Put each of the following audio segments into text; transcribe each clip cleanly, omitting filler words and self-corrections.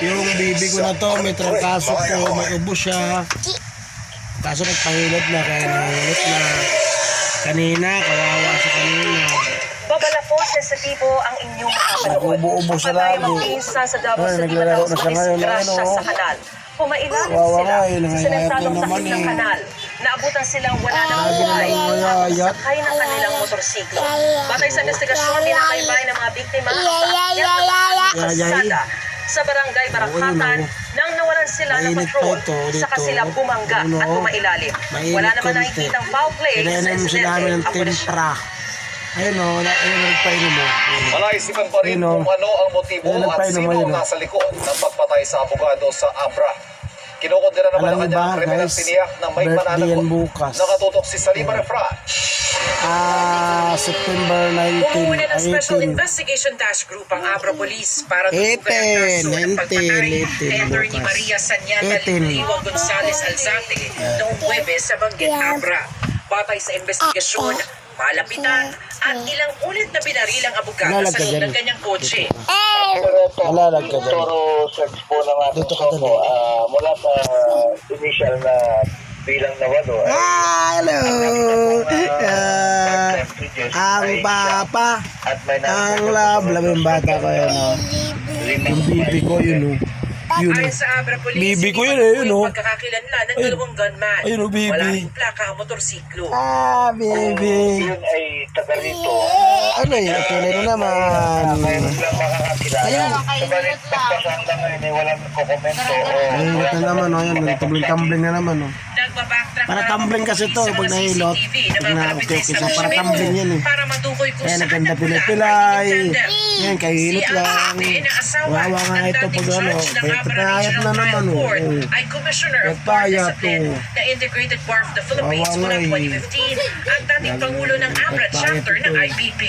Yung bibi ko na to, may trangkaso ko, may ubo siya. Kaso nagpahilot na, kaya nahilot na. Kanina, kawawa sa kanina. Babala po, sensitibo ang inyong makapanood. Nag-ubo-ubo siya lagi. Mag-iisa sa Davao City naglalaro na matapos siya ngayon, madisgrasya ano? sa kanal. Pumailalim Kawawa sila nga, sa nangayayat simentadong na naman takip ng eh. kanal. Naabutan silang wala ng Lagi buhay nilang at nangayayat. sakay ng kanilang motorsiklo. Batay sa investigasyon, dinakaybay ng mga biktima ang paakyat na kalsada sa barangay Barakatan nang nawalan sila ng Mainit patrol. pa ito, Saka dito. sila bumangga at pumailalim. Mainit Wala naman konti. nakikitang foul play sa Pinainom sila namin ng insidente. Ang pulisya tempra. Ayun o, ayun o, nagpainom mo. Malaisipan pa rin Ayun, kung ano ang motibo ayun, at nagpainom sino mo, ang ayun, nasa likod ng pagpatay sa abogado sa Abra. Kinukundira naman Alam ang niyo kanyang ba, kriminal guys, tiniyak na may birthday mananagot. yan bukas. Nakatutok si Salima Refran. September 19, Pumuna ng Special 18. Investigation Task Group ang Abra Police para 18, tutukan ang kaso ng pagpatay 18, kay Atty. bukas. Maria Sanyata 18. Liwa Gonzales Alzate noong Huwebes sa Banggit, Abra. Batay sa investigasyon, malapitan at ilang ulit na binaril ang abogado Lalag sa ka loob dyan. ng kanyang kotse. Malalag ka dyan. Toro search po ng ating Dito ka Sopo, mula sa initial na bilang na walo. Hello! Ang papa, At may ang love yung bata ko yun. Yung bibi ko yun o. Yun o. Ayon sa Abra Police, Bibi ko yun, hindi yun, yung oh. pagkakakilanlan ng Ayun. dalawang gunman. Ayun, oh, bibi. Wala rin plaka ang motorsiklo. Baby. Yun ay taga rito. Ano yun? Tunay na naman. Mayroon lang makakakilala. Ayun. Subalit pagkasang lang ngayon ay walang kokomento. Ayun, ito naman o. Ayun, tumbling-tumbling na naman o. Nagbabacktrack Para tumbling kasi to, pag nahilot. Pag na-okay, so para tumbling yan eh. Para matukoy kung Kaya saan naganda nagmula ang pilay-pilay. fighting tandem. Yan, kahilot lang. Wawa nga ito pag ano. Pagpapayat na naman o. Ay Commissioner of Bar Pagpapayat Discipline o. na Integrated Bar of the Philippines Wawa mula nga eh. 2015 at dating Pangulo ng ABRA chapter ng IBP.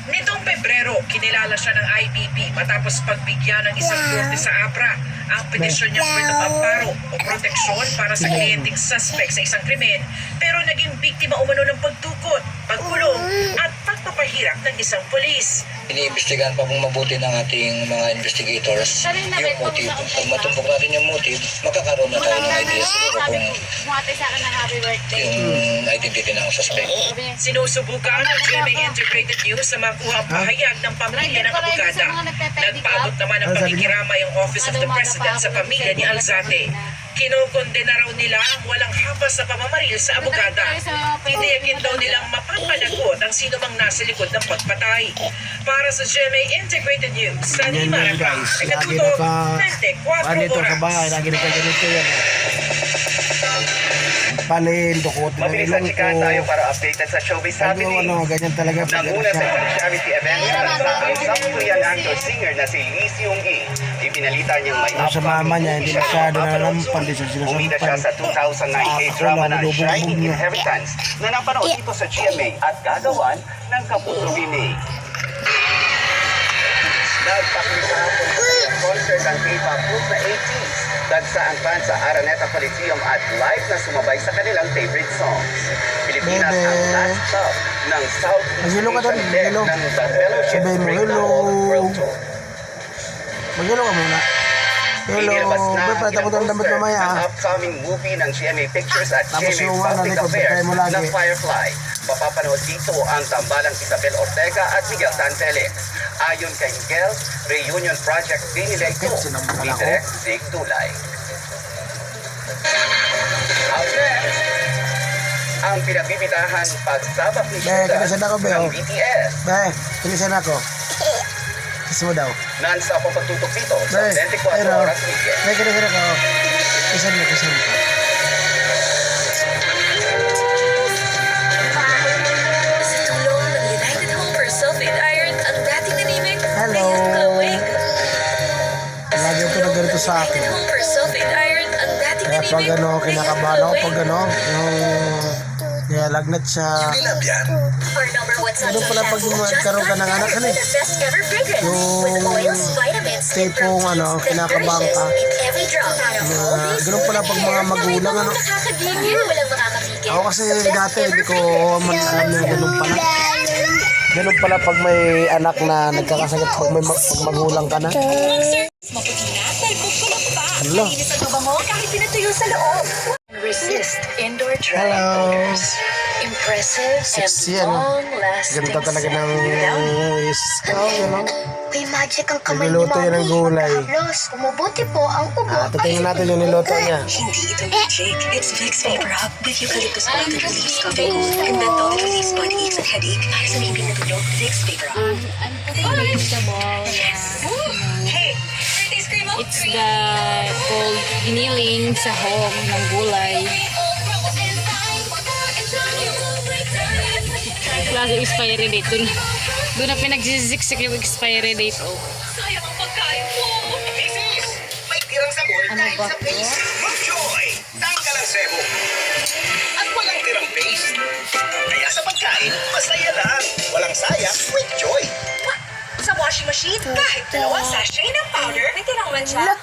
Nitong Pebrero, kinilala siya ng IBP matapos pagbigyan ng isang korte sa ABRA ang petisyon niyang writ of amparo o proteksyon para sa kliyenteng suspect sa isang krimen pero naging biktima umano ng pagtukot, pagkulong at pagpapahirap ng isang pulis. Iniimbestigahan pa pong mabuti ng ating mga investigators yung motive. Pag matumpok natin yung motive, magkakaroon na tayo ng idea siguro kung yung identity ng suspect. Sinusubukan ng GMA Integrated News sa makuha ang pahayag ng pamilya ng abogada. Nagpaabot naman ng pakikiramay ang Office of the President sa pamilya ni Alzate. Kinukondena raw nila ang walang habas sa pamamaril sa abogada. Titiyakin daw nilang mapapanagot ang sino mang nasa likod ng pagpatay. Para sa GMA Integrated News, sa Yan Lima yan guys. Lagi Nagatuto, naka... 24 Ganito sa bahay. oras. Lagi naka-ganito yan. Palin, dukot na Mabilis ilong at ko. chikahan tayo para updated sa showbiz Ano, happening. ganyan talaga. Pag Nanguna sa siya. isang charity event sa ang South Korean actor-singer na si Lee Seung-gi. Ipinalita niyang may Sa mama niya, hindi masyado na nalampan. Hindi siya Bumida siya sinasampan. sa 2098 drama na Shining Inheritance na napanood dito sa GMA at gagawan ng Kapuso-Binig. Nagpakita po sa concert ang K-pop group na 80s. Dagsa ang fans sa Araneta Coliseum at live na sumabay sa kanilang favorite songs. Pilipinas ang last stop ng Southeast Mag-hello ka doon, Asian leg hello. ng The Fellowship Sabihin mo, Break the hello. Wall World Tour. Mag-hello ka muna. Hello. Inilabas na May pala ko doon damit poster mamaya. ng upcoming movie ng GMA Pictures at Tapos GMA yung Public likod, Affairs pagkain mo lagi. ng Firefly. Mapapanood dito ang tambalang Isabel Ortega at Miguel Tan Felix. Ayon kay Miguel, reunion project din nila ito. Sinambal Ni ako. Direk Zig Tulay. Up next, ang pinagbibitahan pagsabak ni Be, kinasan ako, Be, ng oh. BTS. Be, tulisan ako. Kiss mo daw. Non-stop ang pagtutok dito sa Be, 24 pero, oras weekend. Be, kinasan ako. Kisan mo, kisan mo. Sa tulong ng United Home for Sulfate Iron, ang dating nanimik, Hello. ngayon glowing. Lagi ko na ganito sa akin. United Home for Sulfate Iron, ang dating Kaya pag nanimik, ano, kinakabahan ako, pag ano, yung nilalagnat siya. Our number one Ano pala pag magkaroon ka ng anak, ano eh? the best ever fragrance Yung with oils, vitamins, and tipong proteins ano, that kinakabahan ka. nourishes in every drop. Para all days Ganun pala pag mga magulang, ano. Nakakagigil, walang makakapigil. Ako kasi The best dati, ever hindi ko fragrance. man alam na ganun pala. Ganun pala pag may anak na nagkakasakit pag pag magulang ka na. Maputi na, talbog ko lang pa. Hello. Linis ang bango kahit pinatuyo sa loob. Resist indoor dry Hello. odors. Impressive Sexy, and ano? long-lasting Ganda talaga ng scout, ano? May magic ang kamay ni Nagluluto yan ng Mami. gulay. Carlos, umubuti po ang ubo. Titingnan natin yung niluto niya. Hindi ito magic. It's Vicks Vapor Hub with eucalyptus oil that relieves cough and cold and menthol that relieves body aches and headache. Para sa may pinatulog, Vicks Vapor Hub. Hey, birthday scream up. It's the called giniling sa home ng gulay. Plus expiry date. Doon na pinagsiziksik yung expiry date. Oh. Sayang ang pagkain mo. Misis, may tirang sabon kahit ba sa paste. Mag-joy! Tanggal ang sebo. At walang tirang paste. Kaya sa pagkain, masaya lang. Walang sayang with joy. Sa washing machine, kahit dalawang sachet ng powder, may tirang mancha.